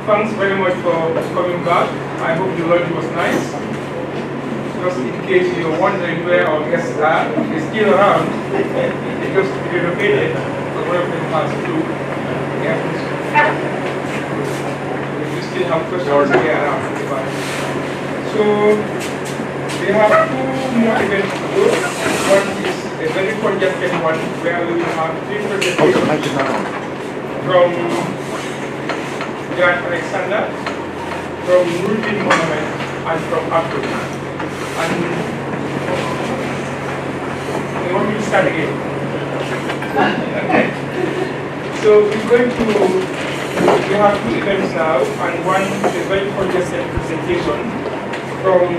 thanks very much for coming back. I hope the lunch was nice. Just in case you're wondering where our guests are, they're still around. They just relocated, but one of them has flew. Yeah. We still have questions here around. So we have two more events to go. One is a very congested one where we will have three presentations from Jan Alexander, from Nurdin Mohammed, and from Abdul. And we want me to start again. Okay. So we're going to, we have two events now, and one is a very congested presentation from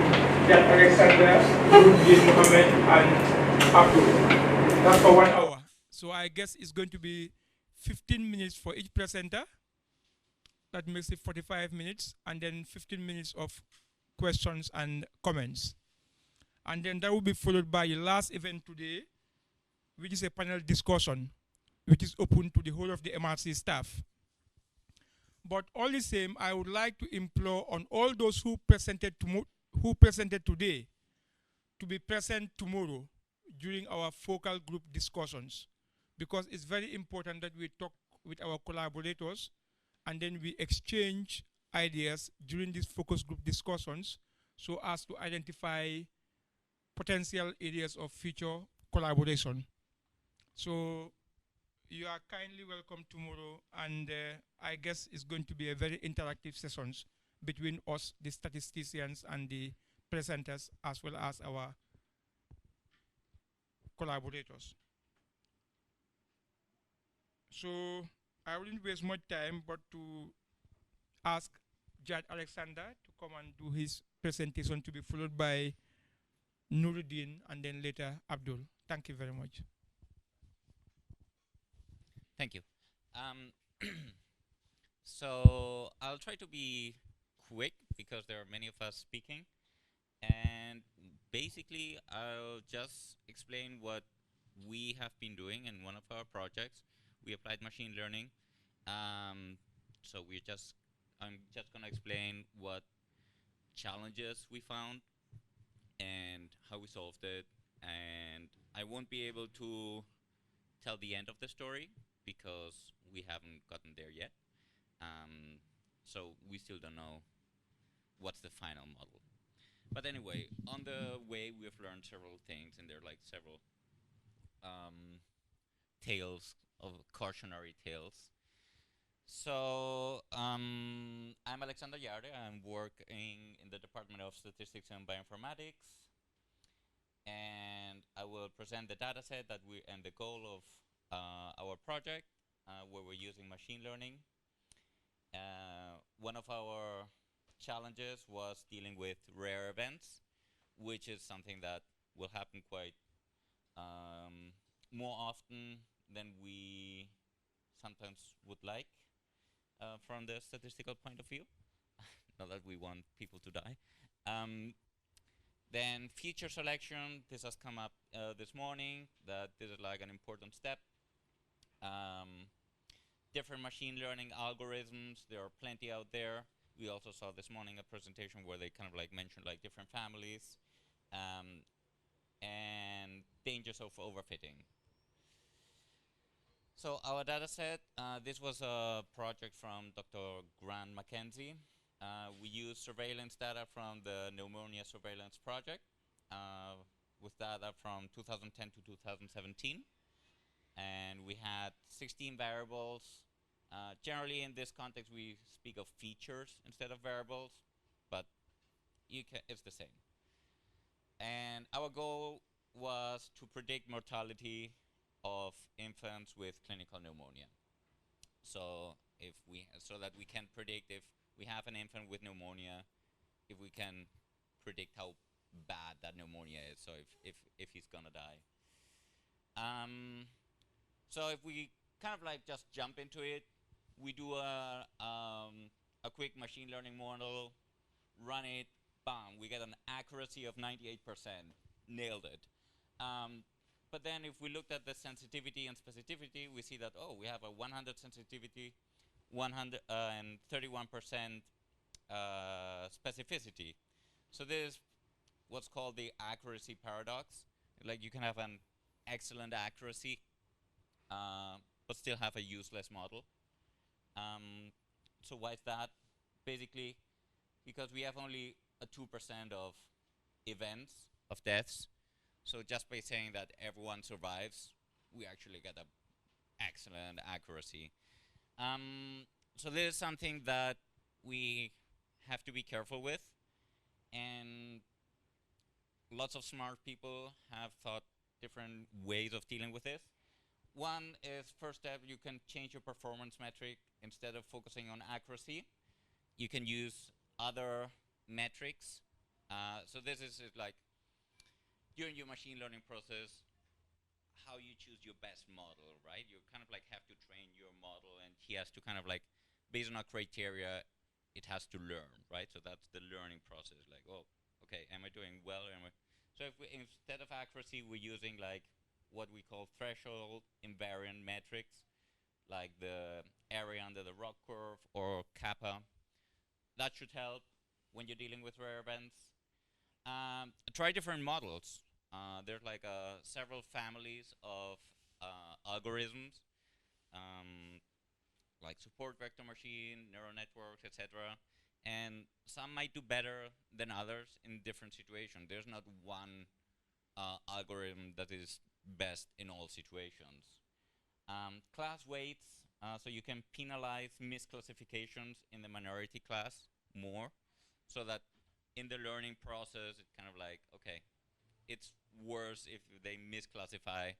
Jan Alexander, Nurdin Mohammed, and Abdul. That's for 1 hour. So I guess it's going to be 15 minutes for each presenter. That makes it 45 minutes, and then 15 minutes of questions and comments. And then that will be followed by the last event today, which is a panel discussion, which is open to the whole of the MRC staff. But all the same, I would like to implore on all those who presented today to be present tomorrow during our focal group discussions, because it's very important that we talk with our collaborators and then we exchange ideas during these focus group discussions so as to identify potential areas of future collaboration. So you are kindly welcome tomorrow, and I guess it's going to be a very interactive sessions between us, the statisticians, and the presenters, as well as our collaborators. So I wouldn't waste much time but to ask Judge Alexander to come and do his presentation, to be followed by Nuruddin and then later Abdul. Thank you very much. Thank you. So I'll try to be quick because there are many of us speaking, and basically I'll just explain what we have been doing in one of our projects. We applied machine learning. So I'm just going to explain what challenges we found and how we solved it. And I won't be able to tell the end of the story because we haven't gotten there yet. So we still don't know what's the final model. But anyway, on the way we've learned several things, and there are like several tales of cautionary tales. So I'm Alexander Yarde. I'm working in the Department of Statistics and Bioinformatics, and I will present the data set that and the goal of our project, where we're using machine learning. One of our challenges was dealing with rare events, which is something that will happen quite more often than we sometimes would like from the statistical point of view. Not that we want people to die. Then feature selection, this has come up this morning, that this is like an important step. Different machine learning algorithms, there are plenty out there. We also saw this morning a presentation where they kind of like mentioned like different families and dangers of overfitting. So our data set, this was a project from Dr. Grant Mackenzie. We used surveillance data from the pneumonia surveillance project with data from 2010 to 2017. And we had 16 variables. Generally in this context we speak of features instead of variables, but it's the same. And our goal was to predict mortality of infants with clinical pneumonia. So so that we can predict if we have an infant with pneumonia, if we can predict how bad that pneumonia is, so if he's gonna die. So if we kind of like just jump into it, we do a quick machine learning model, run it, bam, we get an accuracy of 98%, nailed it. But then if we looked at the sensitivity and specificity, we see that, oh, we have a 100 sensitivity, 131% specificity. So this is what's called the accuracy paradox. Like you can have an excellent accuracy, but still have a useless model. So why is that? Basically, because we have only a 2% of events, of deaths. So just by saying that everyone survives, we actually get an excellent accuracy. So this is something that we have to be careful with, and lots of smart people have thought different ways of dealing with this. One is, first step, you can change your performance metric. Instead of focusing on accuracy, you can use other metrics. So this is like, during your machine learning process, how you choose your best model, right? You kind of like have to train your model, and he has to kind of like, based on a criteria, it has to learn, right? So that's the learning process. Like, oh, okay, am I doing well? So if we, instead of accuracy, we're using like what we call threshold invariant metrics, like the area under the ROC curve or kappa. That should help when you're dealing with rare events. Try different models. There's like several families of algorithms, like support vector machine, neural networks, etc. And some might do better than others in different situations. There's not one algorithm that is best in all situations. Class weights, so you can penalize misclassifications in the minority class more, so that in the learning process, it's kind of like, okay, it's worse if they misclassify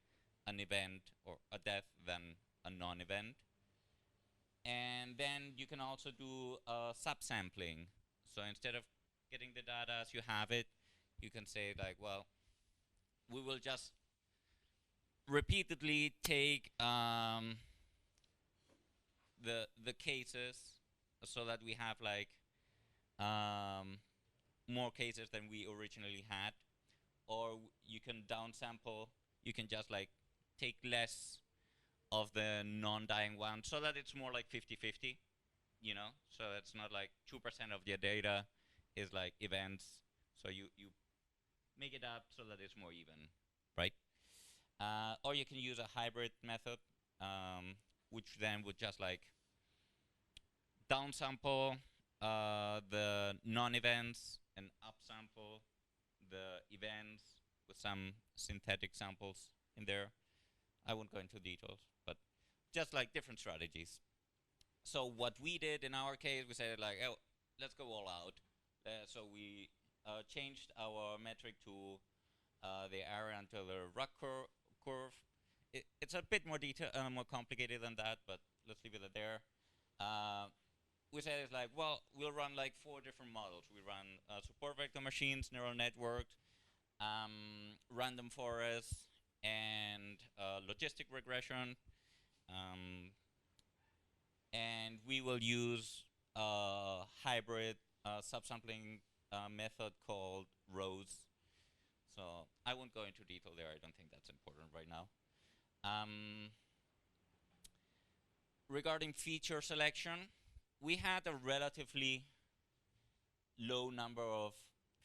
an event or a death than a non-event. And then you can also do subsampling. So instead of getting the data as you have it, you can say like, well, we will just repeatedly take the cases so that we have like more cases than we originally had. Or you can downsample, you can just like take less of the non-dying one, so that it's more like 50-50, you know? So it's not like 2% of your data is like events, so you make it up so that it's more even, right? Or you can use a hybrid method, which then would just like downsample the non-events and upsample the events with some synthetic samples in there. I won't go into details, but just like different strategies. So what we did in our case, we said like, oh, let's go all out. So we changed our metric to the area until the ROC curve. It's a bit more more complicated than that, but let's leave it there. We said it's like, well, we'll run like 4 different models. We run support vector machines, neural network, random forests, and logistic regression. And we will use a hybrid subsampling method called rows. So I won't go into detail there. I don't think that's important right now. Regarding feature selection, we had a relatively low number of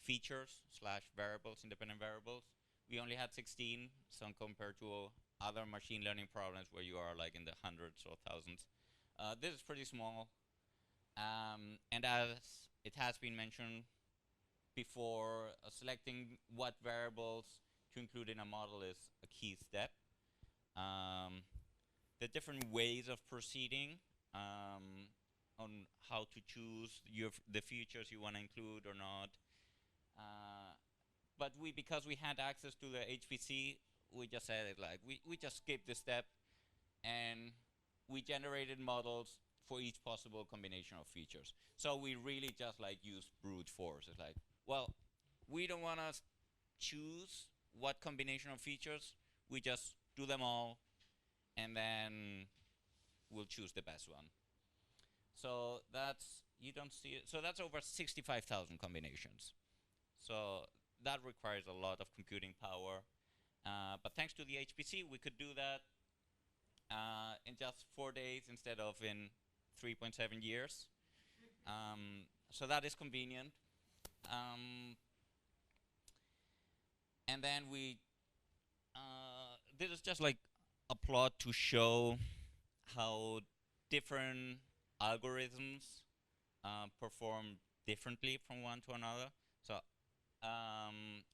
features / variables, independent variables. We only had 16, some compared to other machine learning problems where you are like in the hundreds or thousands. This is pretty small. And as it has been mentioned before, selecting what variables to include in a model is a key step. The different ways of proceeding on how to choose the features you want to include or not. But because we had access to the HPC, we just said it like, we just skipped this step, and we generated models for each possible combination of features. So we really just like use brute force. It's like, well, we don't want to choose what combination of features, we just do them all, and then we'll choose the best one. So that's, you don't see it, so that's over 65,000 combinations. So that requires a lot of computing power. But thanks to the HPC, we could do that in just 4 days instead of in 3.7 years. So that is convenient. And then this is just like a plot to show how different algorithms perform differently from one to another. So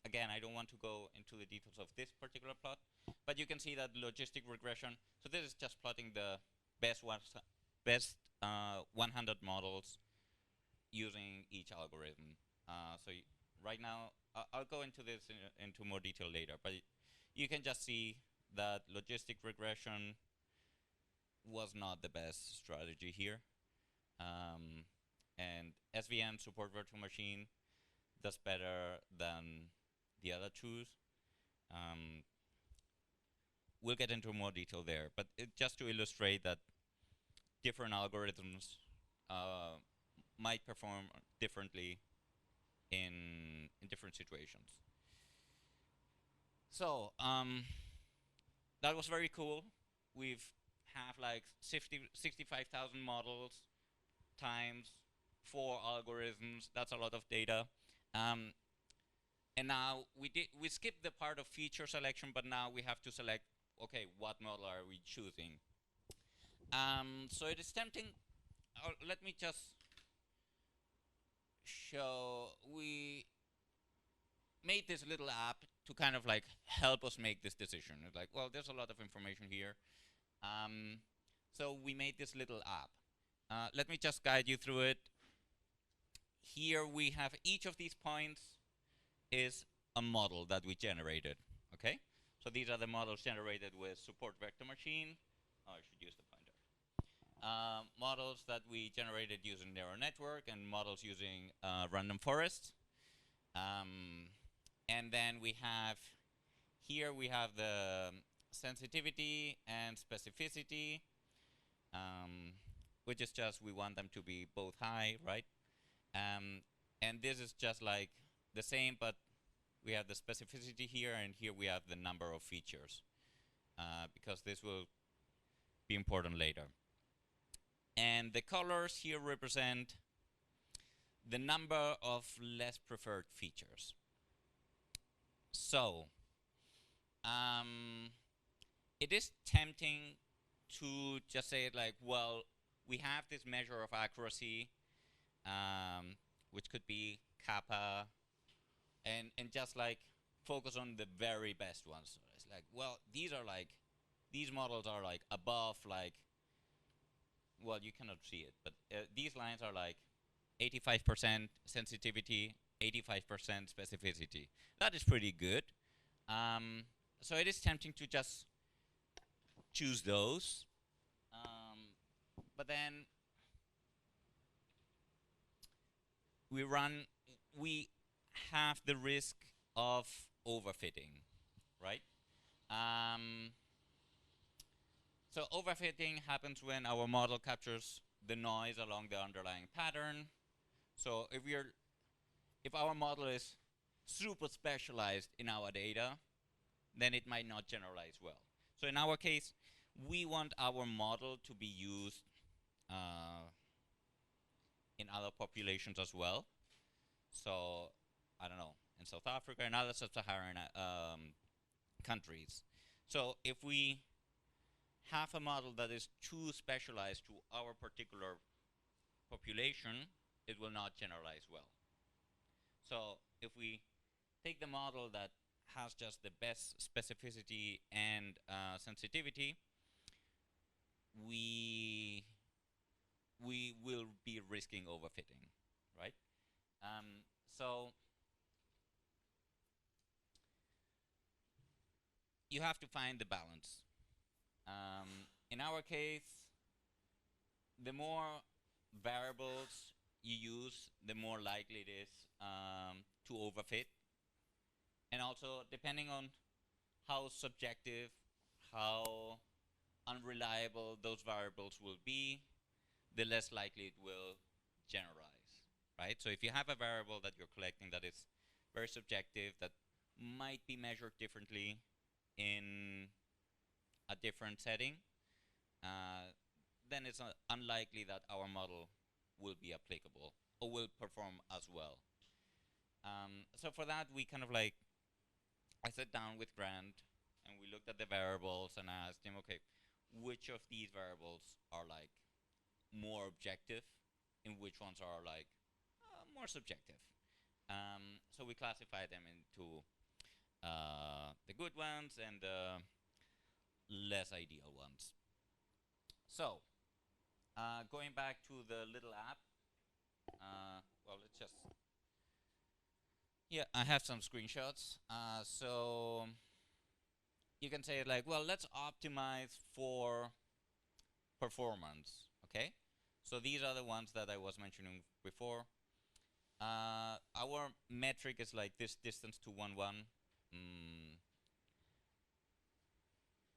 again, I don't want to go into the details of this particular plot, but you can see that logistic regression. So this is just plotting the best 100 models using each algorithm. So right now, I'll go into this into more detail later, but you can just see that logistic regression was not the best strategy here. And SVM, support virtual machine, does better than the other two. We'll get into more detail there, but just to illustrate that different algorithms might perform differently in different situations. So that was very cool. We've have like 65,000 models times 4 algorithms. That's a lot of data. And now we skipped the part of feature selection, but now we have to select, okay, what model are we choosing? So it is tempting. Let me just show. We made this little app to kind of like help us make this decision. It's like, well, there's a lot of information here. So we made this little app. Let me just guide you through it. Here we have each of these points is a model that we generated. Okay? So these are the models generated with support vector machine. Oh, I should use the pointer. Models that we generated using neural network and models using random forest. And then we have here we have the sensitivity and specificity, which is just we want them to be both high, right? And this is just like the same, but we have the specificity here, and here we have the number of features, because this will be important later. And the colors here represent the number of less preferred features. So it is tempting to just say it like, well, we have this measure of accuracy, which could be kappa, and just like focus on the very best ones. So it's like, well, these models are like above, like, well, you cannot see it, but these lines are like 85% sensitivity, 85% specificity. That is pretty good. So it is tempting to just choose those. But then we have the risk of overfitting, right? So overfitting happens when our model captures the noise along the underlying pattern. So if our model is super specialized in our data, then it might not generalize well. So in our case, we want our model to be used in other populations as well. So I don't know, in South Africa and other sub-Saharan countries. So if we have a model that is too specialized to our particular population, it will not generalize well. So if we take the model that has just the best specificity and sensitivity, we will be risking overfitting, right? So you have to find the balance. In our case, the more variables you use, the more likely it is to overfit. And also, depending on how subjective, how unreliable those variables will be, the less likely it will generalize, right? So if you have a variable that you're collecting that is very subjective, that might be measured differently in a different setting, then it's unlikely that our model will be applicable or will perform as well. So for that, we kind of like, I sat down with Grant and we looked at the variables and asked him, okay, which of these variables are like more objective and which ones are like more subjective. So we classified them into the good ones and the less ideal ones. So going back to the little app, well, let's just, yeah, I have some screenshots. So you can say like, well, let's optimize for performance, okay? So these are the ones that I was mentioning before. Our metric is like this distance to 1, 1.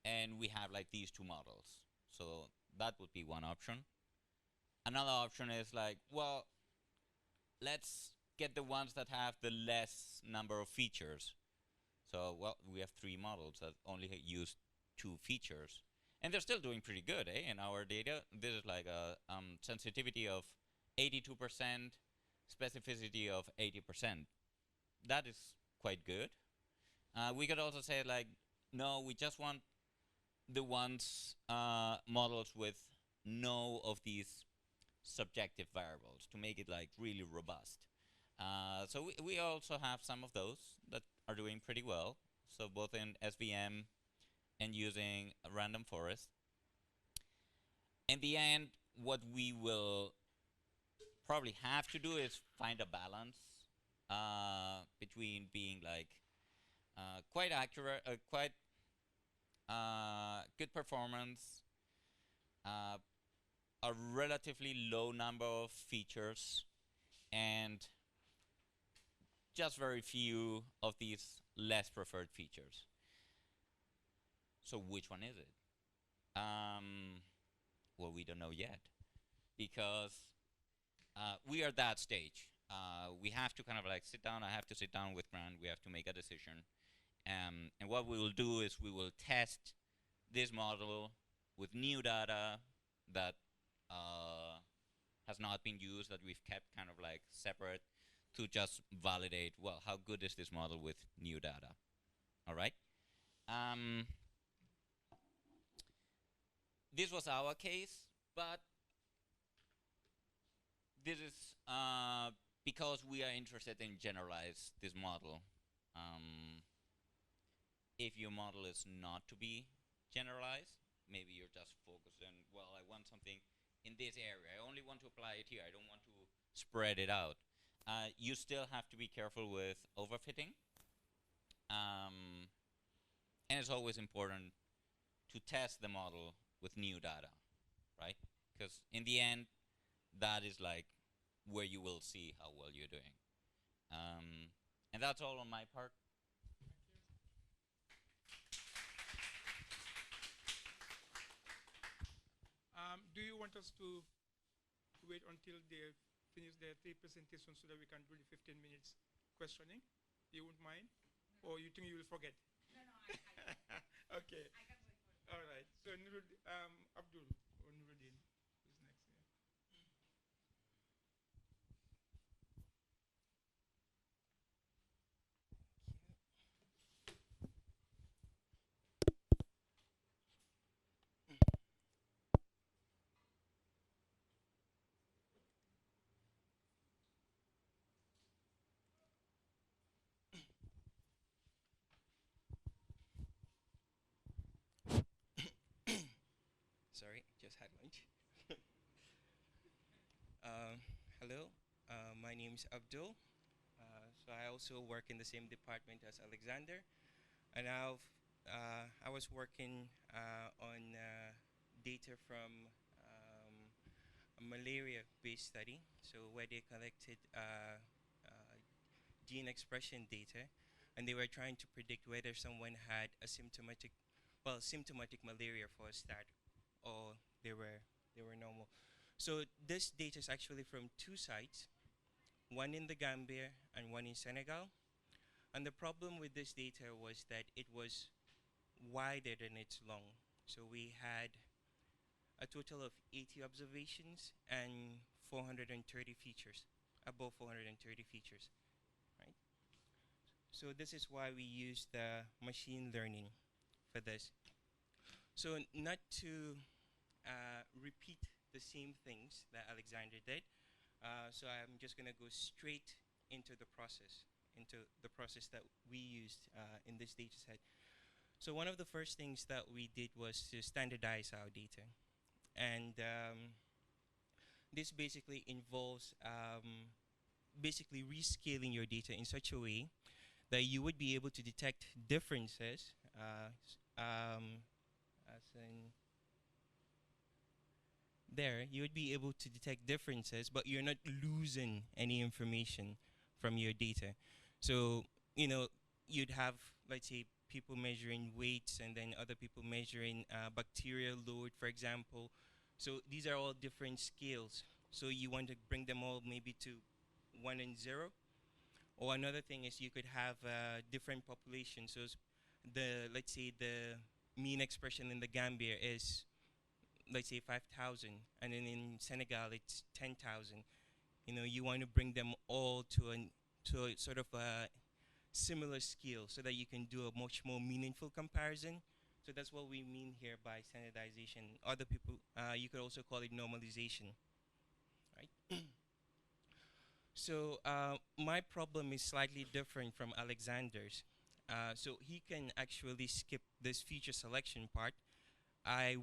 And we have like these two models. So that would be one option. Another option is like, well, let's get the ones that have the less number of features. So, well, we have 3 models that only use 2 features. And they're still doing pretty good, eh? In our data, this is like a sensitivity of 82%, specificity of 80%. That is quite good. We could also say like, no, we just want the ones models with no of these subjective variables to make it like really robust. So we also have some of those that are doing pretty well. So both in SVM and using a random forest. In the end, what we will probably have to do is find a balance between being like quite accurate, quite good performance, a relatively low number of features, and just very few of these less preferred features. So which one is it? Well, we don't know yet, because we are at that stage. We have to kind of like sit down. I have to sit down with Grant. We have to make a decision. And what we will do is we will test this model with new data that has not been used, that we've kept kind of like separate, to just validate, well, how good is this model with new data? All right. This was our case, but this is because we are interested in generalize this model. If your model is not to be generalized, maybe you're just focusing, well, I want something in this area. I only want to apply it here. I don't want to spread it out. You still have to be careful with overfitting. And it's always important to test the model with new data, right? Because in the end, that is like where you will see how well you're doing. And that's all on my part. Do you want us to wait until they finish their 3 presentations so that we can do the 15 minutes questioning? You won't mind? Or you think you will forget? No, I Okay. I can wait for it. All right. So Abdul or Nuruddin is next. Yeah. Sorry, just had lunch. Hello, my name is Abdul. So I also work in the same department as Alexander, and I was working on data from a malaria-based study. So where they collected gene expression data, and they were trying to predict whether someone had a symptomatic malaria for a start, or they were normal. So this data is actually from 2 sites, one in the Gambia and one in Senegal. And the problem with this data was that it was wider than it's long. So we had a total of 80 observations and 430 features, above 430 features, right? So this is why we use the machine learning for this. So not to repeat the same things that Alexander did, so I'm just going to go straight into the process that we used in this data set. So one of the first things that we did was to standardize our data. And this basically involves basically rescaling your data in such a way that you would be able to detect differences as in there, you would be able to detect differences, but you're not losing any information from your data. So, you know, you'd have, let's say, people measuring weights and then other people measuring bacterial load, for example. So these are all different scales. So you want to bring them all maybe to 1 and 0. Or another thing is you could have different populations. So let's say the mean expression in the Gambia is, let's say, 5,000, and then in Senegal it's 10,000. You know, you want to bring them all to a sort of a similar scale so that you can do a much more meaningful comparison. So that's what we mean here by standardization. Other people, you could also call it normalization, right? So my problem is slightly different from Alexander's. So he can actually skip this feature selection part. I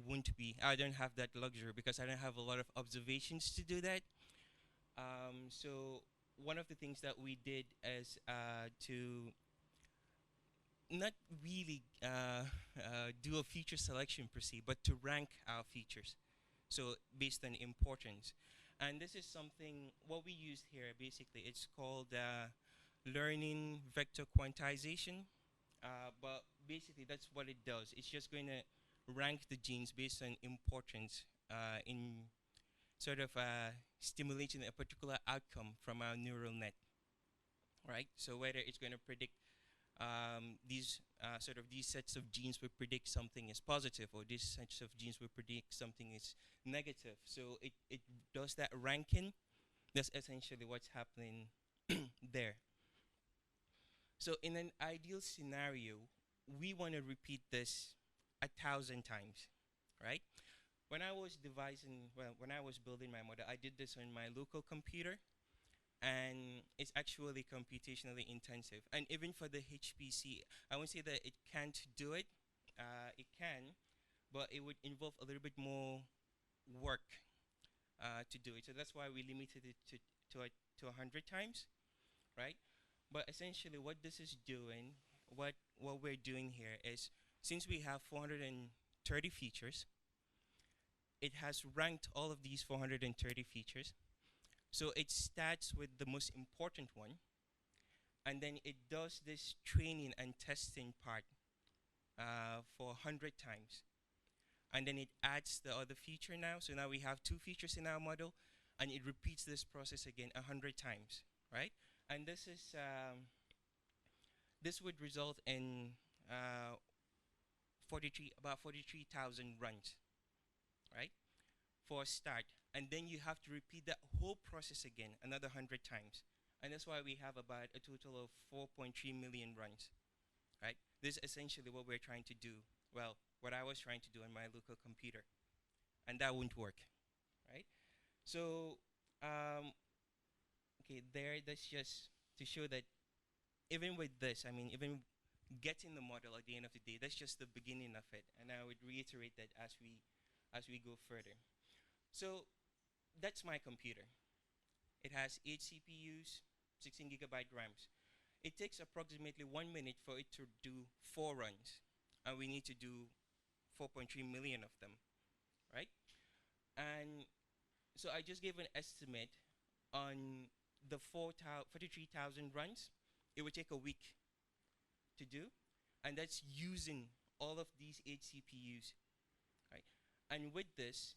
don't have that luxury because I don't have a lot of observations to do that. So one of the things that we did is to not really do a feature selection per se, but to rank our features. So based on importance. And this is something, what we used here basically, it's called learning vector quantization. But basically that's what it does. It's just going to rank the genes based on importance in sort of stimulating a particular outcome from our neural net, right? So whether it's going to predict these sets of genes will predict something is positive, or these sets of genes will predict something is negative. So it does that ranking. That's essentially what's happening there. So in an ideal scenario, we want to repeat this 1,000 times, right? When I was when I was building my model, I did this on my local computer, and it's actually computationally intensive. And even for the HPC, I won't say that it can't do it. It can, but it would involve a little bit more work to do it. So that's why we limited it to 100 times, right? But essentially what this is doing, what we're doing here is, since we have 430 features, it has ranked all of these 430 features. So it starts with the most important one, and then it does this training and testing part for 100 times. And then it adds the other feature now. So now we have 2 features in our model, and it repeats this process again 100 times, right? And this is this would result in about 43,000 runs, right, for a start. And then you have to repeat that whole process again another 100 times. And that's why we have about a total of 4.3 million runs, right? This is essentially what we're trying to do. Well, what I was trying to do on my local computer. And that won't work, right? So, okay, that's just to show that even with this, I mean, even getting the model at the end of the day, that's just the beginning of it. And I would reiterate that as we go further. So that's my computer. It has 8 CPUs, 16 gigabyte RAMs. It takes approximately 1 minute for it to do 4 runs, and we need to do 4.3 million of them, right? And so I just gave an estimate on the 43,000 runs. It would take a week to do, and that's using all of these 8 CPUs, right? And with this,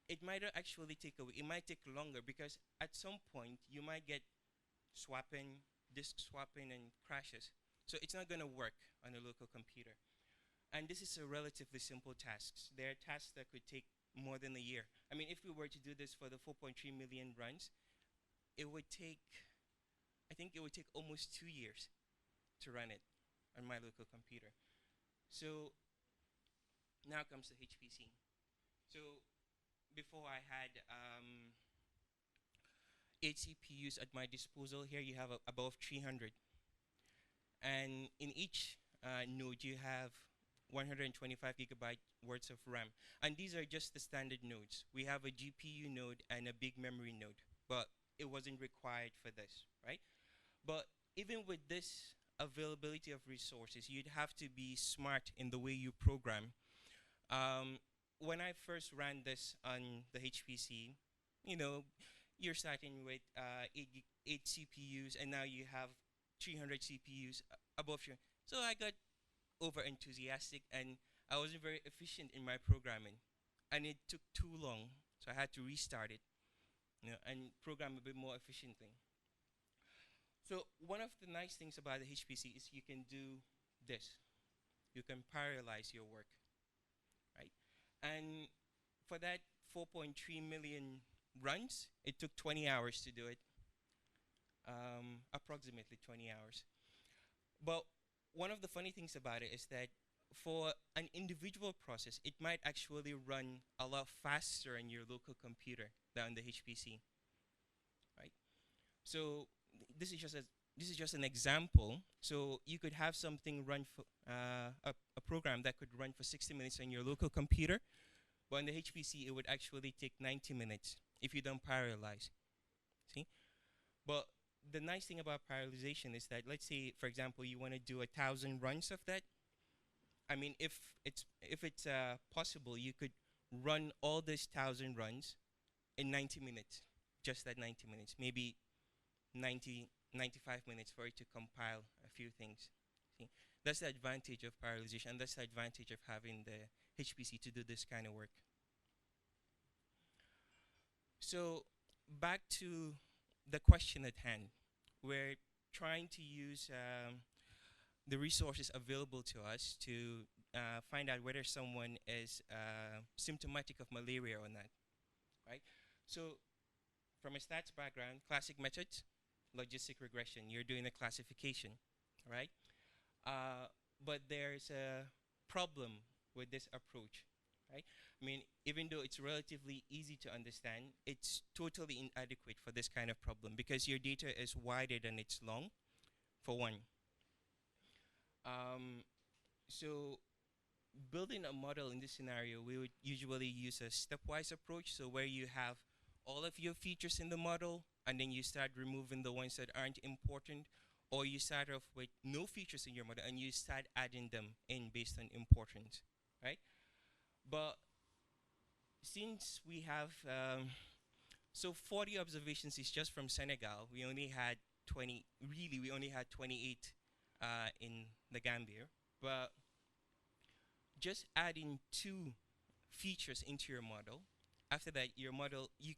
it might not actually take a week. It might take longer, because at some point you might get disk swapping and crashes. So it's not going to work on a local computer. And this is a relatively simple task. There are tasks that could take more than a year. I mean, if we were to do this for the 4.3 million runs, it would take, I think it would take almost 2 years to run it on my local computer. So now comes the HPC. So before I had 8 CPUs at my disposal. Here you have above 300. And in each node you have 125 gigabyte worth of RAM. And these are just the standard nodes. We have a GPU node and a big memory node, but it wasn't required for this, right? But even with this availability of resources, you'd have to be smart in the way you program. When I first ran this on the HPC, you know, you're starting with 8 CPUs, and now you have 300 CPUs above you. So I got over enthusiastic, and I wasn't very efficient in my programming, and it took too long, so I had to restart it, you know, and program a bit more efficiently. So one of the nice things about the HPC is you can do this. You can parallelize your work, right? And for that 4.3 million runs, it took 20 hours to do it, approximately 20 hours. But one of the funny things about it is that for an individual process, it might actually run a lot faster on your local computer than the HPC, right? So this is just an example. So you could have something run for a program that could run for 60 minutes on your local computer, but on the HPC it would actually take 90 minutes if you don't parallelize. See? But the nice thing about parallelization is that, let's say, for example, you want to do 1,000 runs of that. I mean, if it's possible, you could run all these 1,000 runs in 90 minutes, just that 90 minutes, maybe 95 minutes for it to compile a few things. See? That's the advantage of parallelization, and that's the advantage of having the HPC to do this kind of work. So back to the question at hand. We're trying to use the resources available to us to find out whether someone is symptomatic of malaria or not, right? So from a stats background, classic methods, logistic regression, you're doing a classification, right? But there's a problem with this approach, right? I mean, even though it's relatively easy to understand, it's totally inadequate for this kind of problem because your data is wider than it's long, for one. So building a model in this scenario, we would usually use a stepwise approach, so where you have all of your features in the model, and then you start removing the ones that aren't important, or you start off with no features in your model, and you start adding them in based on importance, right? But since we have, so 40 observations is just from Senegal. We only had 20, really, we only had 28 in the Gambia. But just adding 2 features into your model, after that, your model, you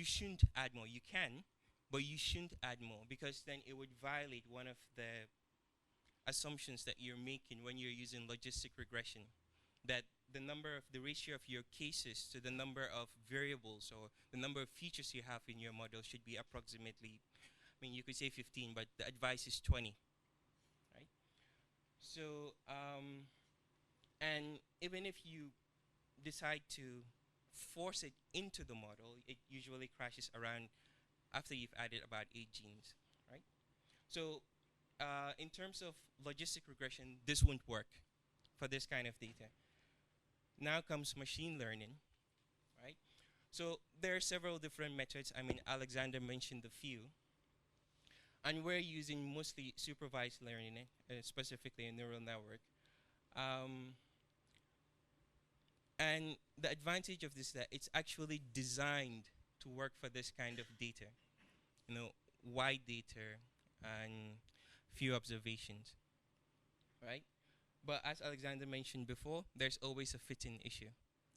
shouldn't add more. You can, but you shouldn't add more, because then it would violate one of the assumptions that you're making when you're using logistic regression, that the ratio of your cases to the number of variables or the number of features you have in your model should be approximately, I mean, you could say 15, but the advice is 20, right? So, and even if you decide to force it into the model, it usually crashes around after you've added about 8 genes, right? So in terms of logistic regression, this won't work for this kind of data. Now comes machine learning, right? So there are several different methods. I mean, Alexander mentioned a few. And we're using mostly supervised learning, specifically a neural network. And the advantage of this is that it's actually designed to work for this kind of data, you know, wide data and few observations, right? But as Alexander mentioned before, there's always a fitting issue,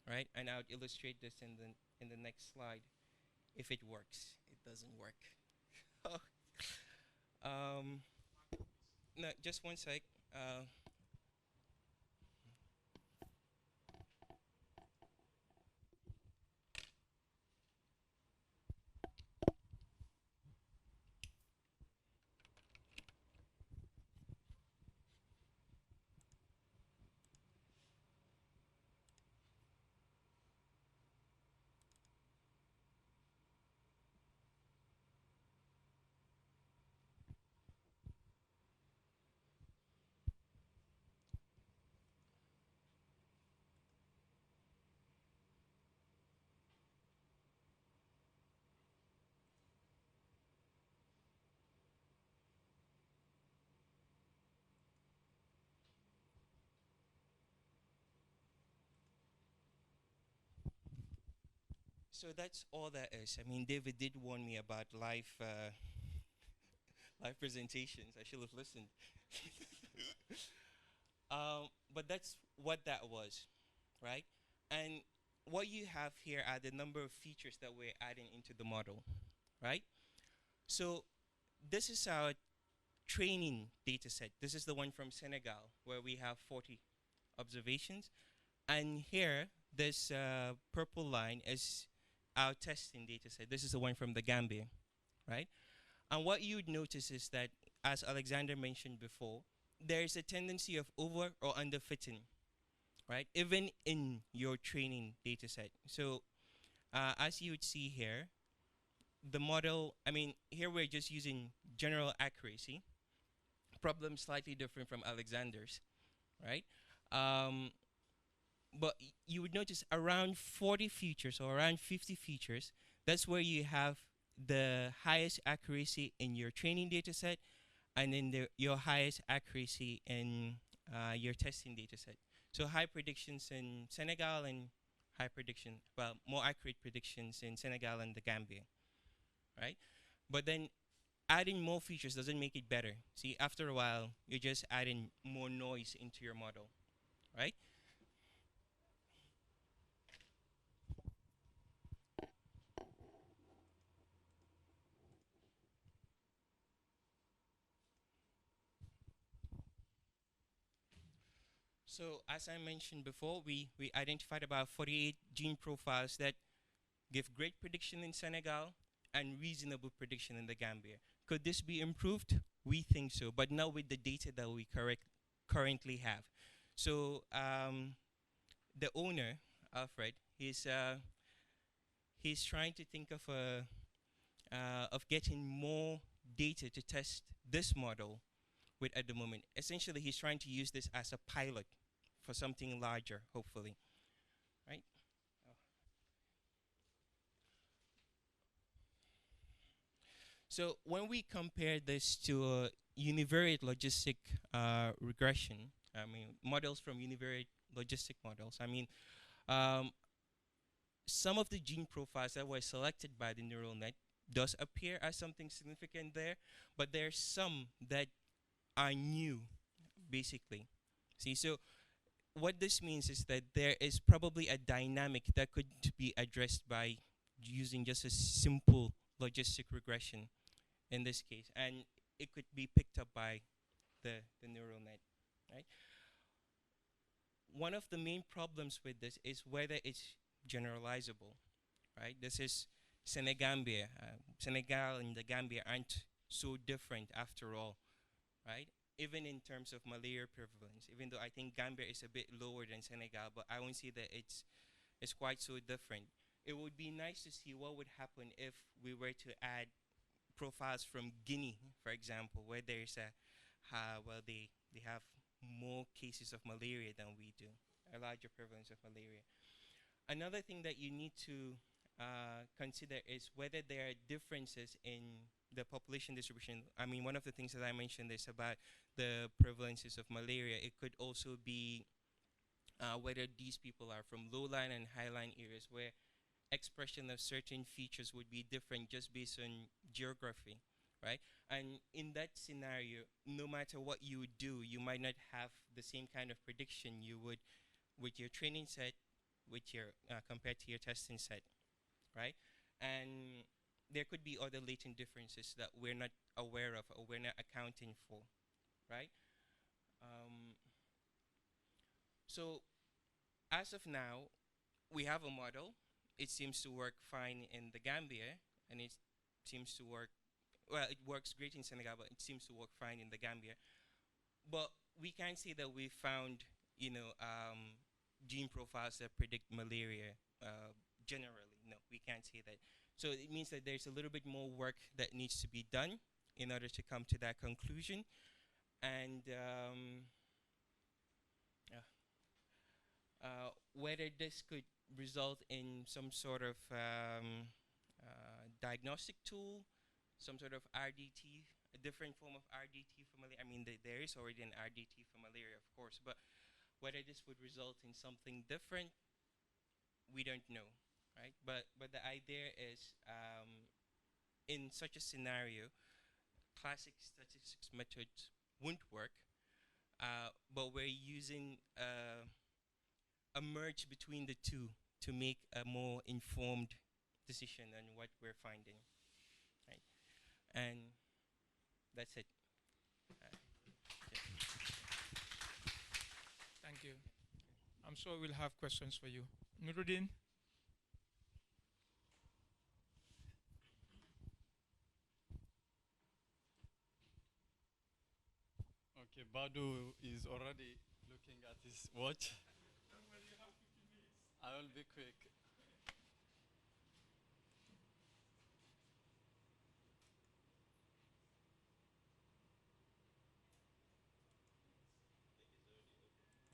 right? And I'll illustrate this in the next slide. If it works, it doesn't work. No, just one sec. So that's all that is. I mean, David did warn me about live live presentations. I should have listened. But that's what that was, right? And what you have here are the number of features that we're adding into the model, right? So this is our training data set. This is the one from Senegal, where we have 40 observations. And here, this purple line is our testing data set. This is the one from the Gambia, right? And what you would notice is that, as Alexander mentioned before, there is a tendency of over or underfitting, right? Even in your training data set. So as you would see here, the model, I mean, here we're just using general accuracy. Problem slightly different from Alexander's, right? But you would notice around 40 features or around 50 features, that's where you have the highest accuracy in your training data set and then your highest accuracy in your testing data set. So high predictions in Senegal and high prediction, well, more accurate predictions in Senegal and the Gambia, right? But then adding more features doesn't make it better. See, after a while, you're just adding more noise into your model, right? So as I mentioned before, we identified about 48 gene profiles that give great prediction in Senegal and reasonable prediction in the Gambia. Could this be improved? We think so, but not with the data that we currently have. So the owner, Alfred, he's trying to think of getting more data to test this model with at the moment. Essentially, he's trying to use this as a pilot for something larger, hopefully, right? So when we compare this to univariate logistic regression, I mean, models from univariate logistic models, I mean, some of the gene profiles that were selected by the neural net does appear as something significant there, but there's some that are new, basically. See, so what this means is that there is probably a dynamic that could be addressed by using just a simple logistic regression in this case, and it could be picked up by the neural net, right? One of the main problems with this is whether it's generalizable, right? This is Senegambia. Senegal and the Gambia aren't so different after all, right? Even in terms of malaria prevalence, even though I think Gambia is a bit lower than Senegal, but I won't say that it's quite so different. It would be nice to see what would happen if we were to add profiles from Guinea, for example, where there's well, they have more cases of malaria than we do, a larger prevalence of malaria. Another thing that you need to consider is whether there are differences in the population distribution. I mean, one of the things that I mentioned is about the prevalences of malaria. It could also be whether these people are from lowline and highline areas where expression of certain features would be different just based on geography, right? And in that scenario, no matter what you would do, you might not have the same kind of prediction you would with your training set, with your compared to your testing set, right? And there could be other latent differences that we're not aware of or we're not accounting for, right? So as of now, we have a model. It seems to work fine in the Gambia, and it seems to work, well, it works great in Senegal, but it seems to work fine in the Gambia. But we can't say that we found, you know, gene profiles that predict malaria generally. No, we can't say that. So it means that there's a little bit more work that needs to be done in order to come to that conclusion. And whether this could result in some sort of diagnostic tool, some sort of RDT, a different form of RDT for malaria. I mean, there is already an RDT for malaria, of course, but whether this would result in something different, we don't know. right? But the idea is, in such a scenario, classic statistics methods won't work, but we're using a merge between the two to make a more informed decision on what we're finding, right? And that's it. Thank you. I'm sure we'll have questions for you. Nuruddin? Okay, Badu is already looking at his watch. I will be quick.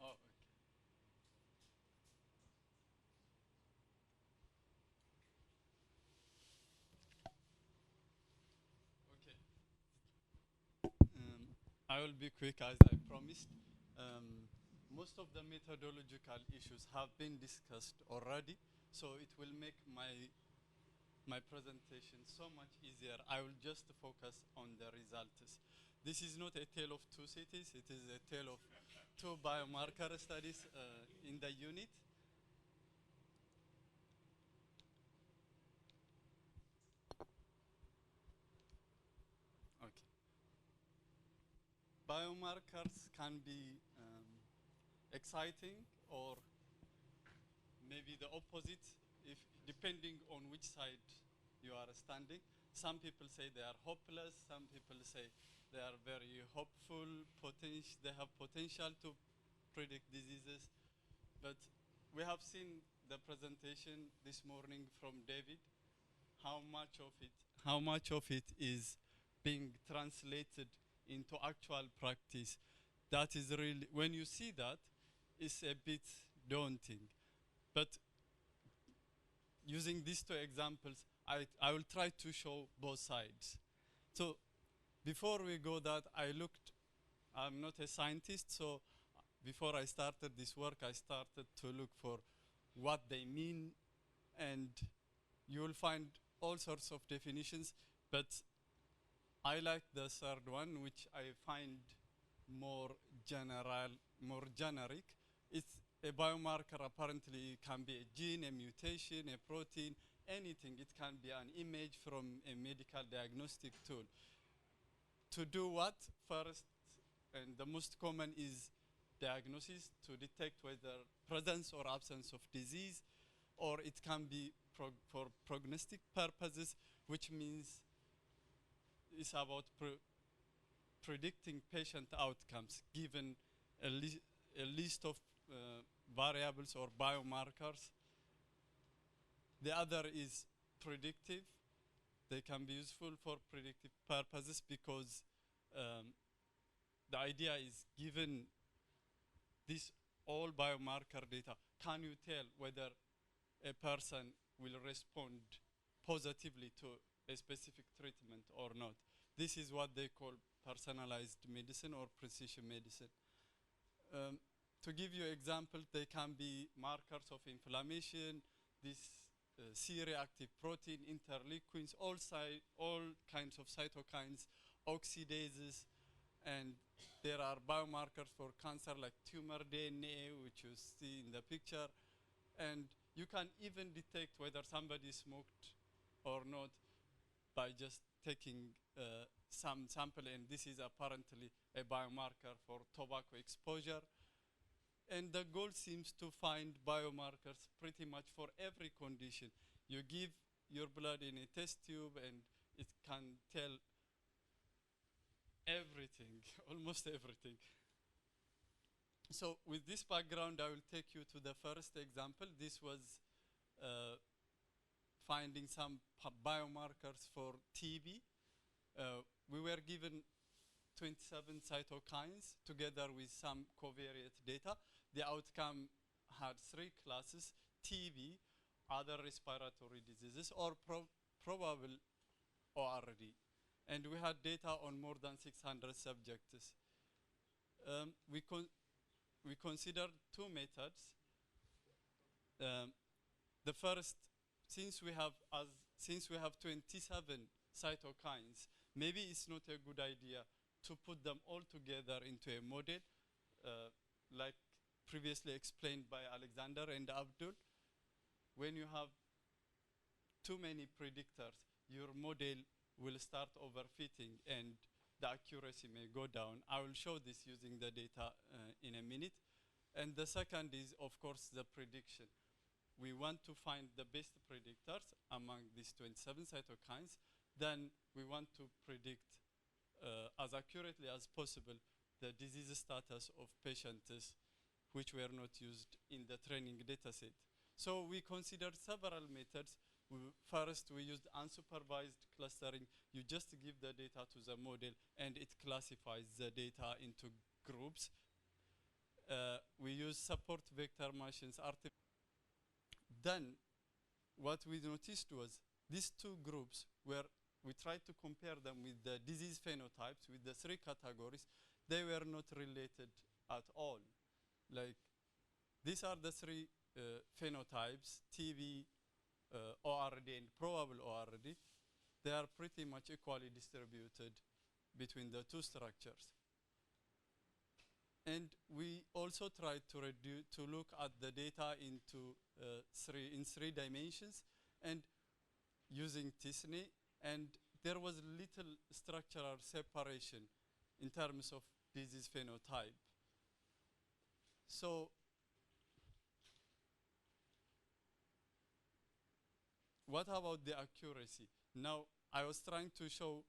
Oh, okay. Okay. I will be quick as I promised. Most of the methodological issues have been discussed already, so it will make my presentation so much easier. I will just focus on the results. This is not a tale of two cities, it is a tale of two biomarker studies in the unit. Okay. Biomarkers can be exciting or maybe the opposite, if depending on which side you are standing. Some people say they are hopeless, some people say they are very hopeful, they have potential to predict diseases. But we have seen the presentation this morning from David, how much of it is being translated into actual practice. That is really, when you see that, it's a bit daunting. But using these two examples, I will try to show both sides. So before we go that, I'm not a scientist, so before I started this work, I started to look for what they mean, and you will find all sorts of definitions, but I like the third one, which I find more generic. It's a biomarker. Apparently can be a gene, a mutation, a protein, anything. It can be an image from a medical diagnostic tool. To do what? First, and the most common is diagnosis, to detect whether presence or absence of disease, or it can be for prognostic purposes, which means it's about predicting patient outcomes given a list of variables or biomarkers. The other is predictive. They can be useful for predictive purposes because the idea is, given this all biomarker data, can you tell whether a person will respond positively to a specific treatment or not? This is what they call personalized medicine or precision medicine. To give you examples, they can be markers of inflammation, this C-reactive protein, interleukins, all kinds of cytokines, oxidases, and there are biomarkers for cancer like tumor DNA, which you see in the picture. And you can even detect whether somebody smoked or not by just taking some sample, and this is apparently a biomarker for tobacco exposure. And the goal seems to find biomarkers pretty much for every condition. You give your blood in a test tube and it can tell everything, almost everything. So with this background, I will take you to the first example. This was finding some biomarkers for TB. We were given 27 cytokines together with some covariate data. The outcome had 3 classes: TB, other respiratory diseases, or probable ORD. And we had data on more than 600 subjects. We considered 2 methods. The first since we have 27 cytokines, maybe it's not a good idea to put them all together into a model, like previously explained by Alexander and Abdul. When you have too many predictors, your model will start overfitting and the accuracy may go down. I will show this using the data in a minute. And the second is, of course, the prediction. We want to find the best predictors among these 27 cytokines. Then we want to predict as accurately as possible the disease status of patients which were not used in the training data set. So we considered several methods. First, we used unsupervised clustering. You just give the data to the model, and it classifies the data into groups. We use support vector machines. Then, what we noticed was these two groups, where we tried to compare them with the disease phenotypes, with the 3 categories, they were not related at all. Like, these are the 3 phenotypes, TB, ORD, and probable ORD. They are pretty much equally distributed between the 2 structures. And we also tried to look at the data into in 3 dimensions and using t-SNE, and there was little structural separation in terms of disease phenotype. So what about the accuracy? Now, I was trying to show,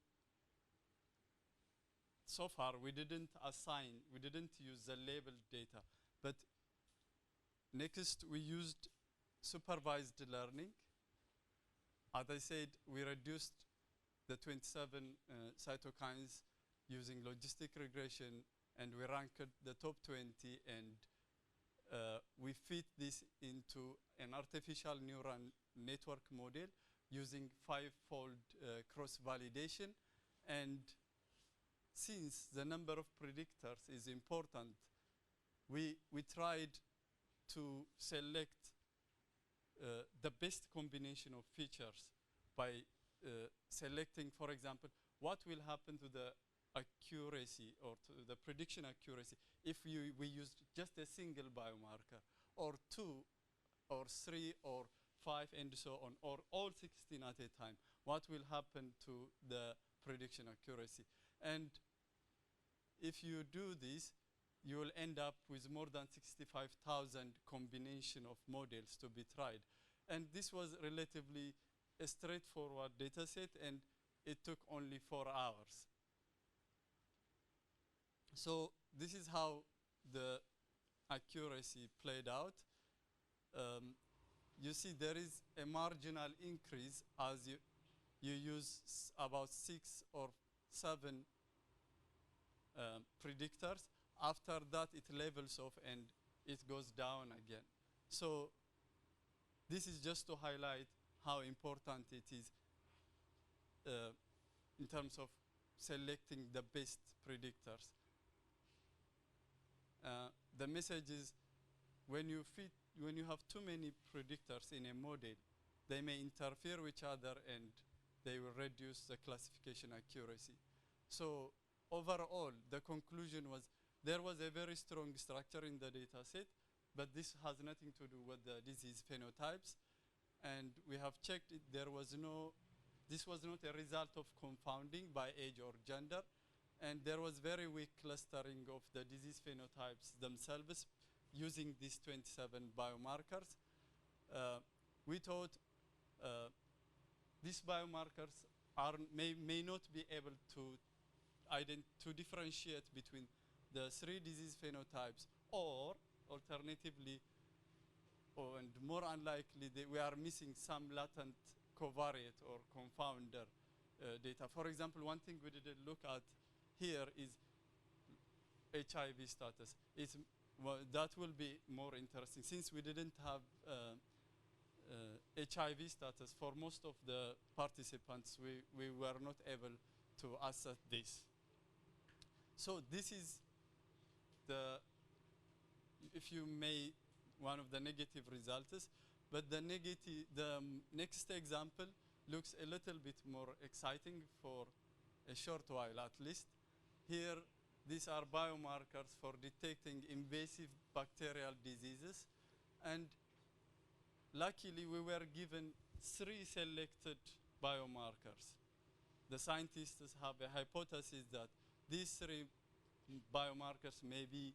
so far we didn't use the labeled data, but next we used supervised learning. As I said, we reduced the 27 cytokines using logistic regression, and we ranked the top 20, and we fit this into an artificial neural network model using 5-fold cross-validation. And since the number of predictors is important, we tried to select the best combination of features by selecting, for example, what will happen to the accuracy or to the prediction accuracy if we used just a single biomarker, or 2, or 3, or 5, and so on, or all 16 at a time. What will happen to the prediction accuracy? And if you do this, you will end up with more than 65,000 combination of models to be tried. And this was relatively a straightforward data set, and it took only 4 hours. So this is how the accuracy played out. You see there is a marginal increase as you use about 6 or 7 predictors. After that, it levels off and it goes down again. So this is just to highlight how important it is in terms of selecting the best predictors. The message is, when you have too many predictors in a model, they may interfere with each other and they will reduce the classification accuracy. So overall, the conclusion was there was a very strong structure in the data set, but this has nothing to do with the disease phenotypes. And we have checked it, this was not a result of confounding by age or gender, and there was very weak clustering of the disease phenotypes themselves using these 27 biomarkers. We thought these biomarkers may not be able to differentiate between the 3 disease phenotypes, or alternatively, and more unlikely, we are missing some latent covariate or confounder data. For example, one thing we didn't look at here is HIV status. That will be more interesting. Since we didn't have HIV status for most of the participants, we were not able to assess this. So this is if you may, one of the negative results. But the next example looks a little bit more exciting for a short while at least. Here, these are biomarkers for detecting invasive bacterial diseases. And luckily, we were given 3 selected biomarkers. The scientists have a hypothesis that these 3 biomarkers may be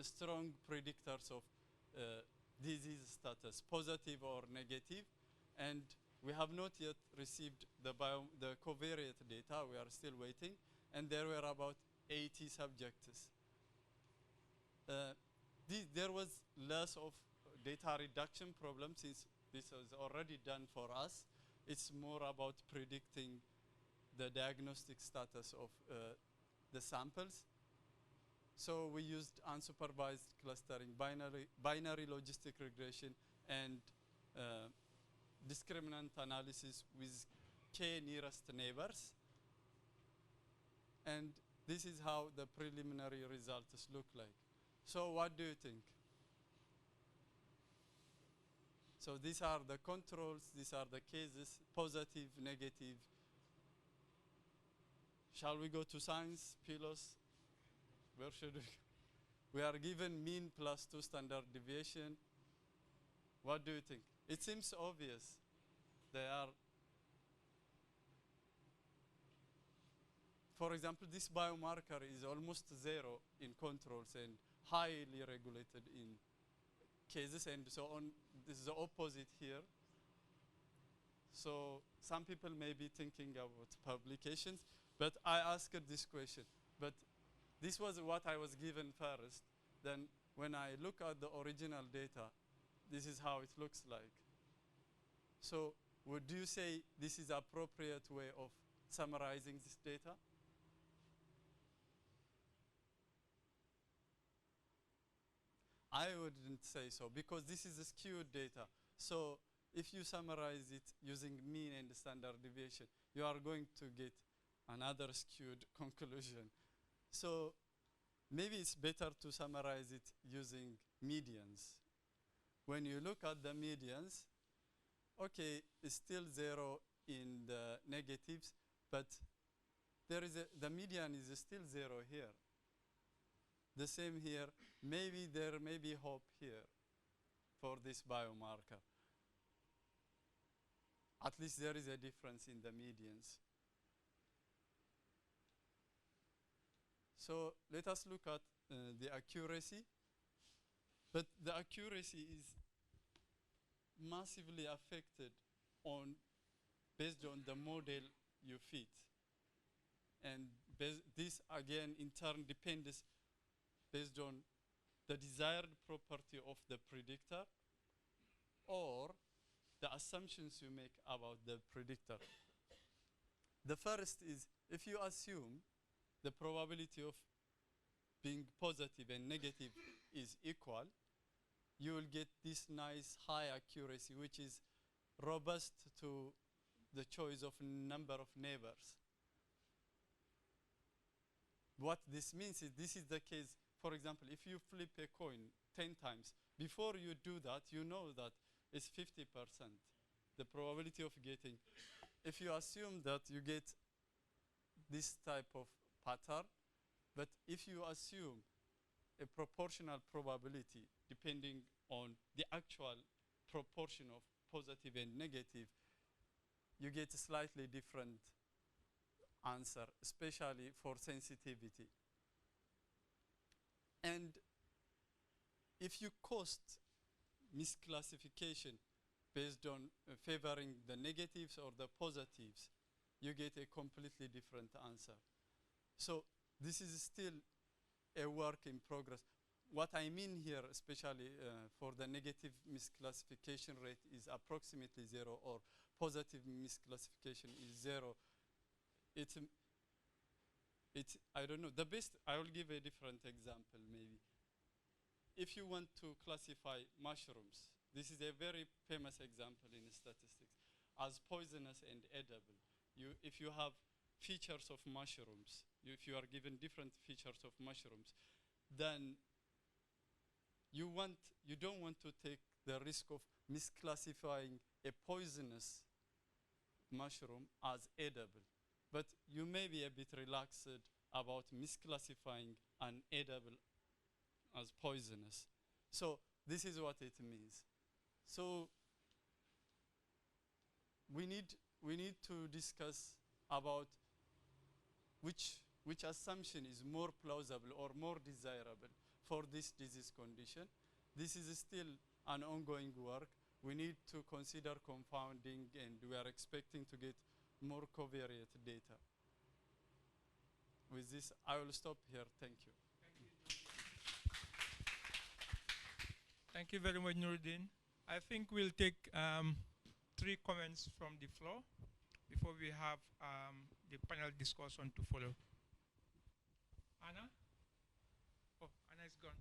strong predictors of disease status, positive or negative. And we have not yet received the covariate data. We are still waiting. And there were about 80 subjects. There was less of data reduction problem since this was already done for us. It's more about predicting the diagnostic status of the samples. So we used unsupervised clustering, binary logistic regression, and discriminant analysis with k nearest neighbors. And this is how the preliminary results look like. So what do you think? So these are the controls, these are the cases, positive, negative. Shall we go to science, Pilos? Where should we go? We are given mean plus 2 standard deviation. What do you think? It seems obvious. They are, for example, this biomarker is almost 0 in controls and highly regulated in cases and so on. This is the opposite here. So some people may be thinking about publications, but I asked this question. But this was what I was given first. Then when I look at the original data, this is how it looks like. So would you say this is appropriate way of summarizing this data? I wouldn't say so, because this is a skewed data. So if you summarize it using mean and standard deviation, you are going to get another skewed conclusion. So maybe it's better to summarize it using medians. When you look at the medians, okay, it's still 0 in the negatives, but the median is still 0 here. The same here. Maybe there may be hope here for this biomarker. At least there is a difference in the medians. So let us look at the accuracy. But the accuracy is massively affected based on the model you fit. And this, again, in turn depends based on the desired property of the predictor or the assumptions you make about the predictor. The first is, if you assume the probability of being positive and negative is equal, you will get this nice high accuracy, which is robust to the choice of number of neighbors. What this means is, this is the case, for example, if you flip a coin 10 times, before you do that, you know that it's 50%, the probability of getting. If you assume that you get this type of pattern, but if you assume a proportional probability depending on the actual proportion of positive and negative, you get a slightly different answer, especially for sensitivity. And if you cost misclassification based on favoring the negatives or the positives, you get a completely different answer. So this is still a work in progress. What I mean here, especially for the negative misclassification rate, is approximately 0, or positive misclassification is 0. I don't know. The best, I will give a different example maybe. If you want to classify mushrooms, this is a very famous example in statistics, as poisonous and edible. If you have features of mushrooms, if you are given different features of mushrooms, then you don't want to take the risk of misclassifying a poisonous mushroom as edible. But you may be a bit relaxed about misclassifying an edible as poisonous. So this is what it means. So we need to discuss about which assumption is more plausible or more desirable for this disease condition. This is still an ongoing work. We need to consider confounding, and we are expecting to get more covariate data. With this, I will stop here. Thank you. Thank you very much, Nuruddin. I think we'll take 3 comments from the floor before we have the panel discussion to follow. Anna? Oh, Anna is gone.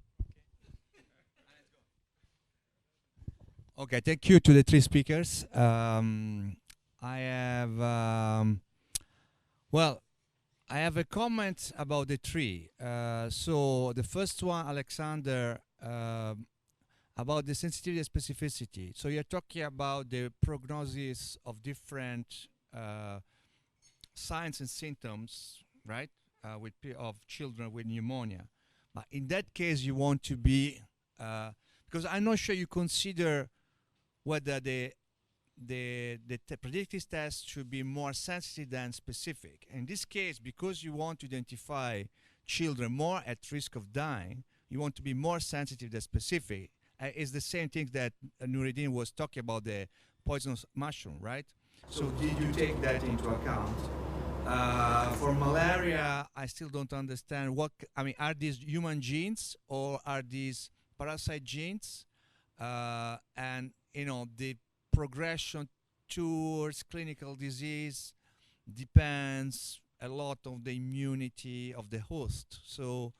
Okay. Okay, thank you to the 3 speakers. I have, I have a comment about the 3. So the first one, Alexander, about the sensitivity and specificity. So you're talking about the prognosis of different signs and symptoms, right? Of children with pneumonia. But in that case, you want to be, because I'm not sure you consider whether the predictive test should be more sensitive than specific. In this case, because you want to identify children more at risk of dying, you want to be more sensitive than specific. It's the same thing that Nuruddin was talking about, the poisonous mushroom, right? So did you take that into account? For malaria, I still don't understand are these human genes or are these parasite genes? And, the progression towards clinical disease depends a lot on the immunity of the host. So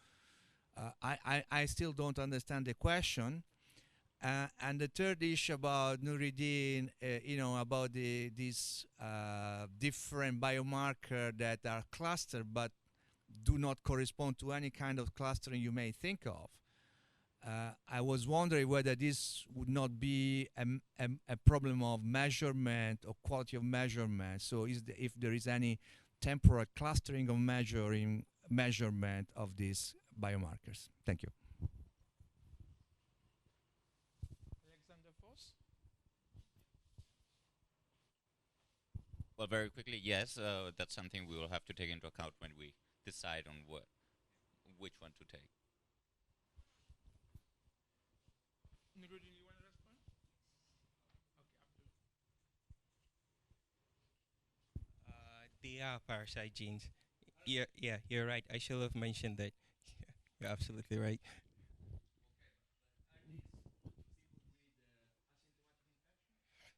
I still don't understand the question. And the third issue about Nuruddin, about these different biomarkers that are clustered but do not correspond to any kind of clustering you may think of. I was wondering whether this would not be a problem of measurement or quality of measurement. So if there is any temporal clustering of measurement of these biomarkers. Thank you. Well, very quickly, yes, that's something we will have to take into account when we decide on which one to take. Nuruddin, you want to respond? Okay, They are parasite genes. Yeah, you're right. I should have mentioned that. You're absolutely right.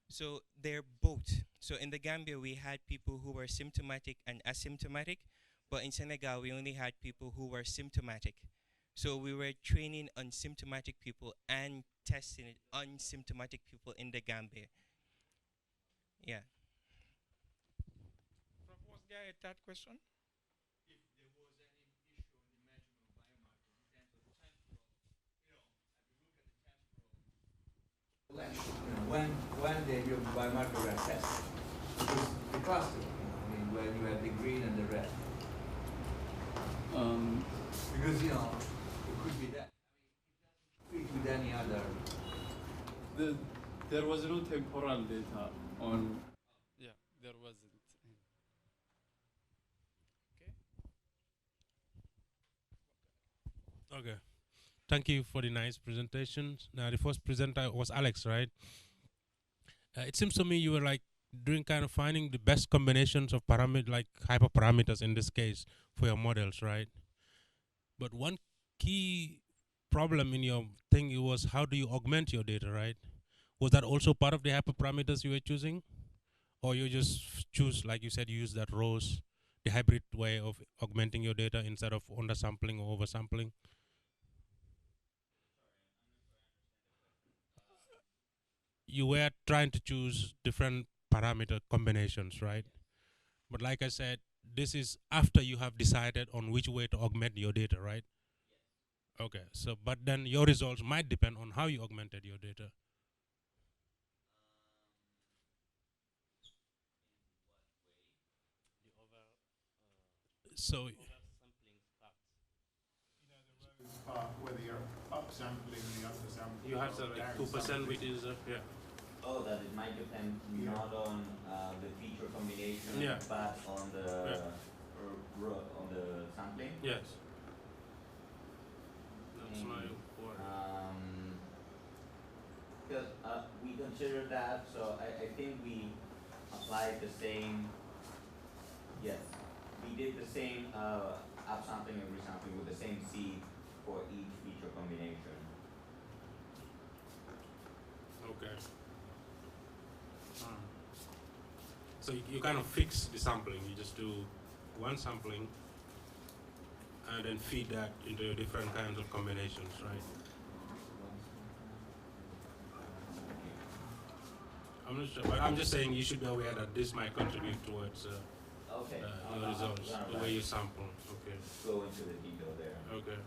So they're both. So in the Gambia, we had people who were symptomatic and asymptomatic, but in Senegal, we only had people who were symptomatic. So we were training on symptomatic people and testing it on symptomatic people in the Gambia. Yeah. Was there a third question? If there was any issue in the measurement of biomarkers in terms of temporal, if you look at the temporal, when the biomarkers are tested, because the cluster, when you have the green and the red. Because, it could be that. It doesn't fit with any other. There was no temporal data on. Yeah, there wasn't. Okay. Thank you for the nice presentation. Now, the first presenter was Alex, right? It seems to me you were doing kind of finding the best combinations of hyperparameters in this case for your models, right? But one key problem in your thing was how do you augment your data, right? Was that also part of the hyperparameters you were choosing? Or you just choose, like you said, you use that rows, the hybrid way of augmenting your data instead of undersampling or oversampling? You were trying to choose different parameter combinations, right? But like I said, this is after you have decided on which way to augment your data, right? Okay, so but then your results might depend on how you augmented your data. So whether you're upsampling the undersampling. you have like 2%, which is yeah. Oh, that it might depend not on the feature combination, Yeah. but on the on the sampling. Yes. That's my point. Because we consider that, so I think we applied the same. Yes, we did the same upsampling and resampling with the same seed for each feature combination. Okay. So you kind of fix the sampling. You just do one sampling and then feed that into different kinds of combinations, right? I'm not sure, but I'm just saying you should be aware that this might contribute towards your results, the way you sample. Okay. Go into the detail there. Okay.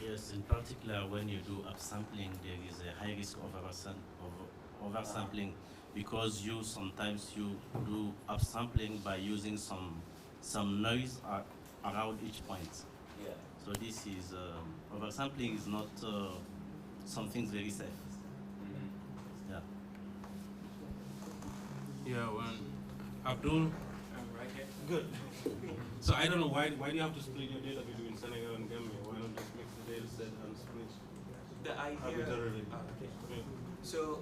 Yes, in particular, when you do upsampling, there is a high risk of oversampling because you sometimes you do upsampling by using some noise around each point. Yeah. So this is oversampling is not something very safe. Yeah. Yeah. Well, Abdul. Right here. Good. So I don't know why do you have to split your data between Senegal and Gambia? Why not just mix the data set and split The idea. arbitrarily? Okay. Yeah. So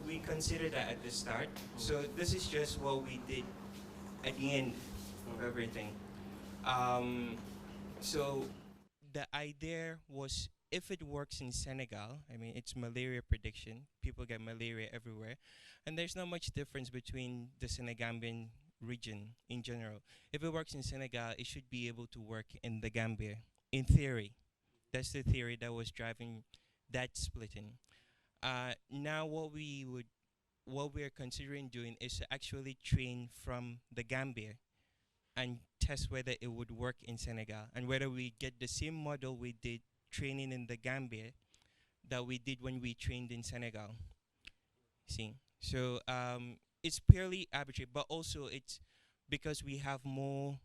we considered that at the start. So this is just what we did at the end of everything. So the idea was if it works in Senegal, I mean it's malaria prediction. People get malaria everywhere, and there's not much difference between the Senegambian region in general. If it works in Senegal, it should be able to work in the Gambia. In theory, that's the theory that was driving that splitting. Now what we're considering doing is to actually train from the Gambia and test whether it would work in Senegal and whether we get the same model we did training in the Gambia that we did when we trained in Senegal. See, so it's purely arbitrary, but also it's because we have more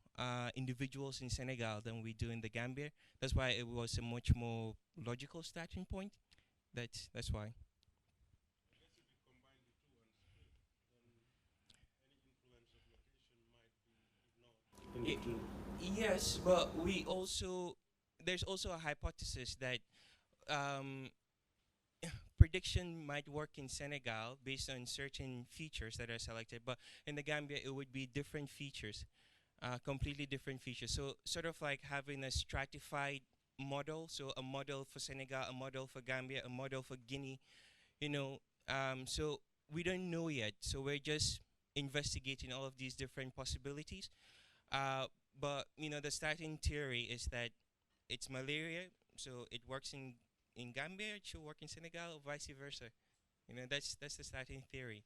individuals in Senegal than we do in the Gambia. That's why it was a much more logical starting point. That's why. Yes, but there's also a hypothesis that prediction might work in Senegal based on certain features that are selected, but in the Gambia it would be different features, completely different features. So sort of like having a stratified model, so a model for Senegal, a model for Gambia, a model for Guinea, so we don't know yet. So we're just investigating all of these different possibilities. But the starting theory is that it's malaria, so it works in Gambia, it should work in Senegal, or vice versa. That's the starting theory.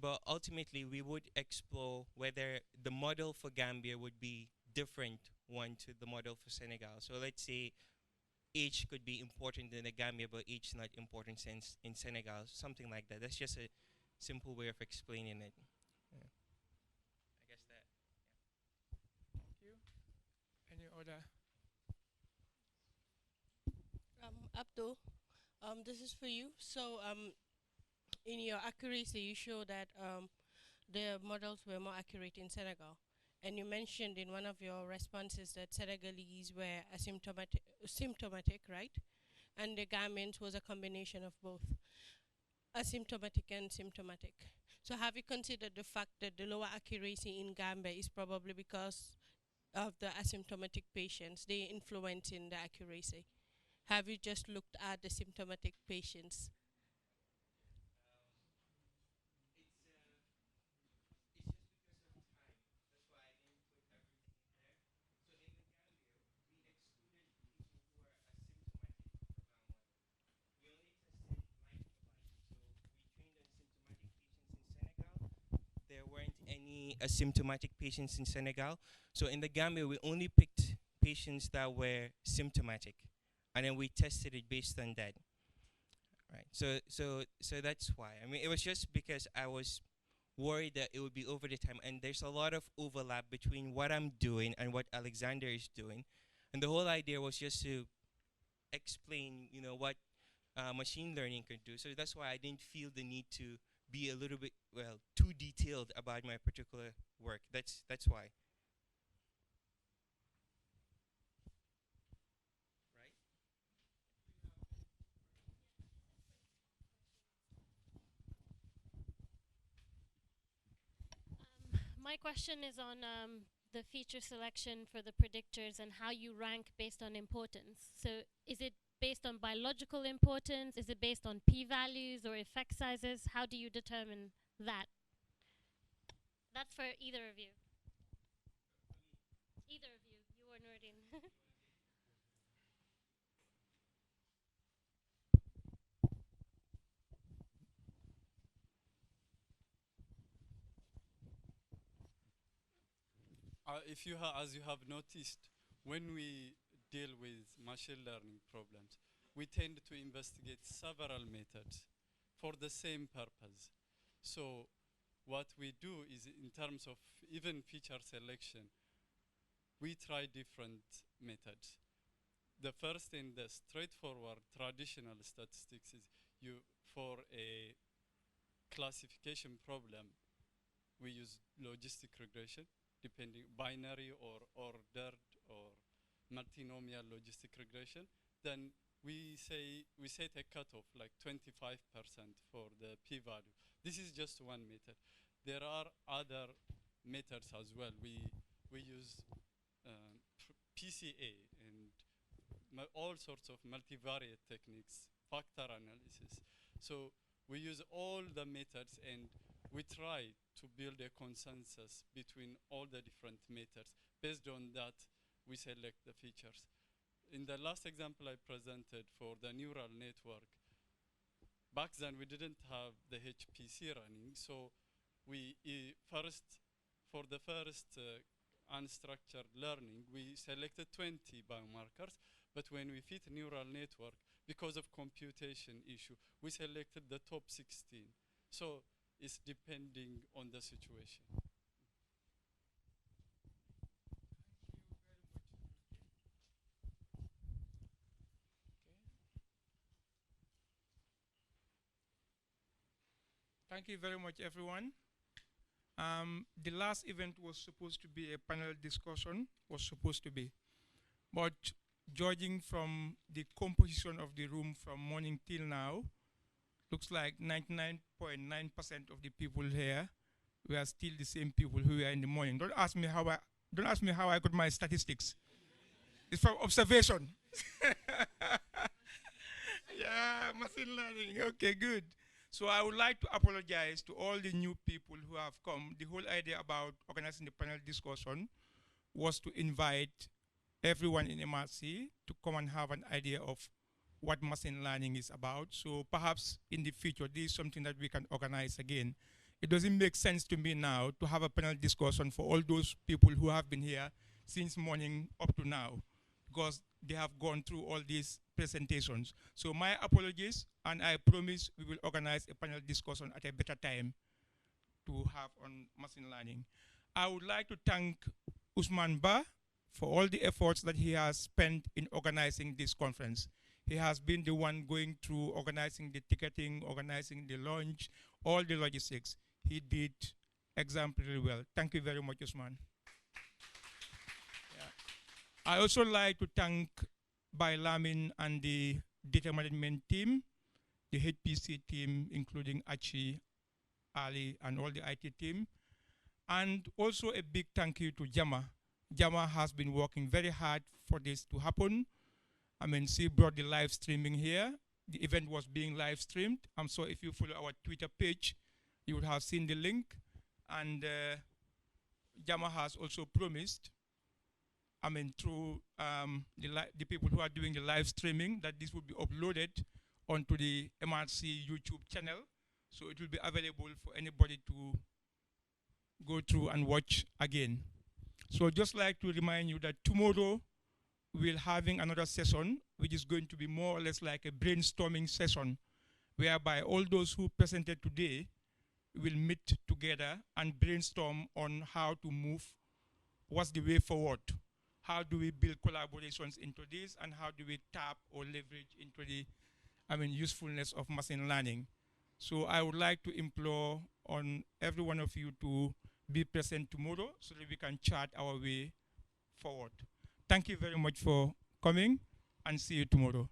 But ultimately, we would explore whether the model for Gambia would be different one to the model for Senegal. So let's say age could be important in the Gambia, but age not important since in Senegal, something like that. That's just a simple way of explaining it. Yeah. I guess that. Thank you. Any other? Abdul, this is for you. So, in your accuracy, you show that the models were more accurate in Senegal. And you mentioned in one of your responses that Senegalese were symptomatic, right? And the Gambians was a combination of both, asymptomatic and symptomatic. So have you considered the fact that the lower accuracy in Gambia is probably because of the asymptomatic patients, they influencing the accuracy? Have you just looked at the symptomatic patients? There weren't any asymptomatic patients in Senegal. So in the Gambia, we only picked patients that were symptomatic, and then we tested it based on that. Right. So that's why. I mean, it was just because I was worried that it would be over the time, and there's a lot of overlap between what I'm doing and what Alexander is doing. And the whole idea was just to explain, what machine learning can do. So that's why I didn't feel the need to be a little bit, well, too detailed about my particular work. That's why. My question is on the feature selection for the predictors and how you rank based on importance. So is it based on biological importance? Is it based on p-values or effect sizes? How do you determine that? That's for either of you. Either of you, you or Nordin. If you as you have noticed, when we deal with machine learning problems, we tend to investigate several methods for the same purpose. So what we do is, in terms of even feature selection, we try different methods. The first and the straightforward traditional statistics is for a classification problem, we use logistic regression, depending binary or ordered or multinomial logistic regression. Then we set a cutoff like 25% for the p-value. This is just one method. There are other methods as well. We use PCA and all sorts of multivariate techniques, factor analysis. So we use all the methods and we try to build a consensus between all the different methods. Based on that, we select the features. In the last example I presented for the neural network, back then we didn't have the HPC running, so we for the first unstructured learning, we selected 20 biomarkers, but when we fit neural network, because of computation issue, we selected the top 16. So it's depending on the situation. Thank you very much, everyone. The last event was supposed to be a panel discussion, but judging from the composition of the room from morning till now, looks like 99.9% of the people here, we are still the same people who were in the morning. Don't ask me how I got my statistics. It's from observation. Yeah, machine learning. Okay, good. So I would like to apologize to all the new people who have come. The whole idea about organizing the panel discussion was to invite everyone in MRC to come and have an idea of what machine learning is about. So perhaps in the future, this is something that we can organize again. It doesn't make sense to me now to have a panel discussion for all those people who have been here since morning up to now, because they have gone through all these presentations. So my apologies, and I promise we will organize a panel discussion at a better time to have on machine learning. I would like to thank Usman Ba for all the efforts that he has spent in organizing this conference. He has been the one going through organizing the ticketing, organizing the launch, all the logistics. He did exemplary well. Thank you very much, Usman. Yeah. I also like to thank Bai Lamin and the data management team, the HPC team, including Achi, Ali, and all the IT team. And also a big thank you to Jama. Jama has been working very hard for this to happen. I mean, she brought the live streaming here. The event was being live streamed. So if you follow our Twitter page, you would have seen the link. And Jama has also promised, I mean, through the people who are doing the live streaming, that this will be uploaded onto the MRC YouTube channel. So it will be available for anybody to go through and watch again. So just like to remind you that tomorrow we're having another session, which is going to be more or less like a brainstorming session, whereby all those who presented today will meet together and brainstorm on how to move, what's the way forward, how do we build collaborations into this, and how do we tap or leverage into the usefulness of machine learning. So I would like to implore on every one of you to be present tomorrow so that we can chart our way forward. Thank you very much for coming, and see you tomorrow.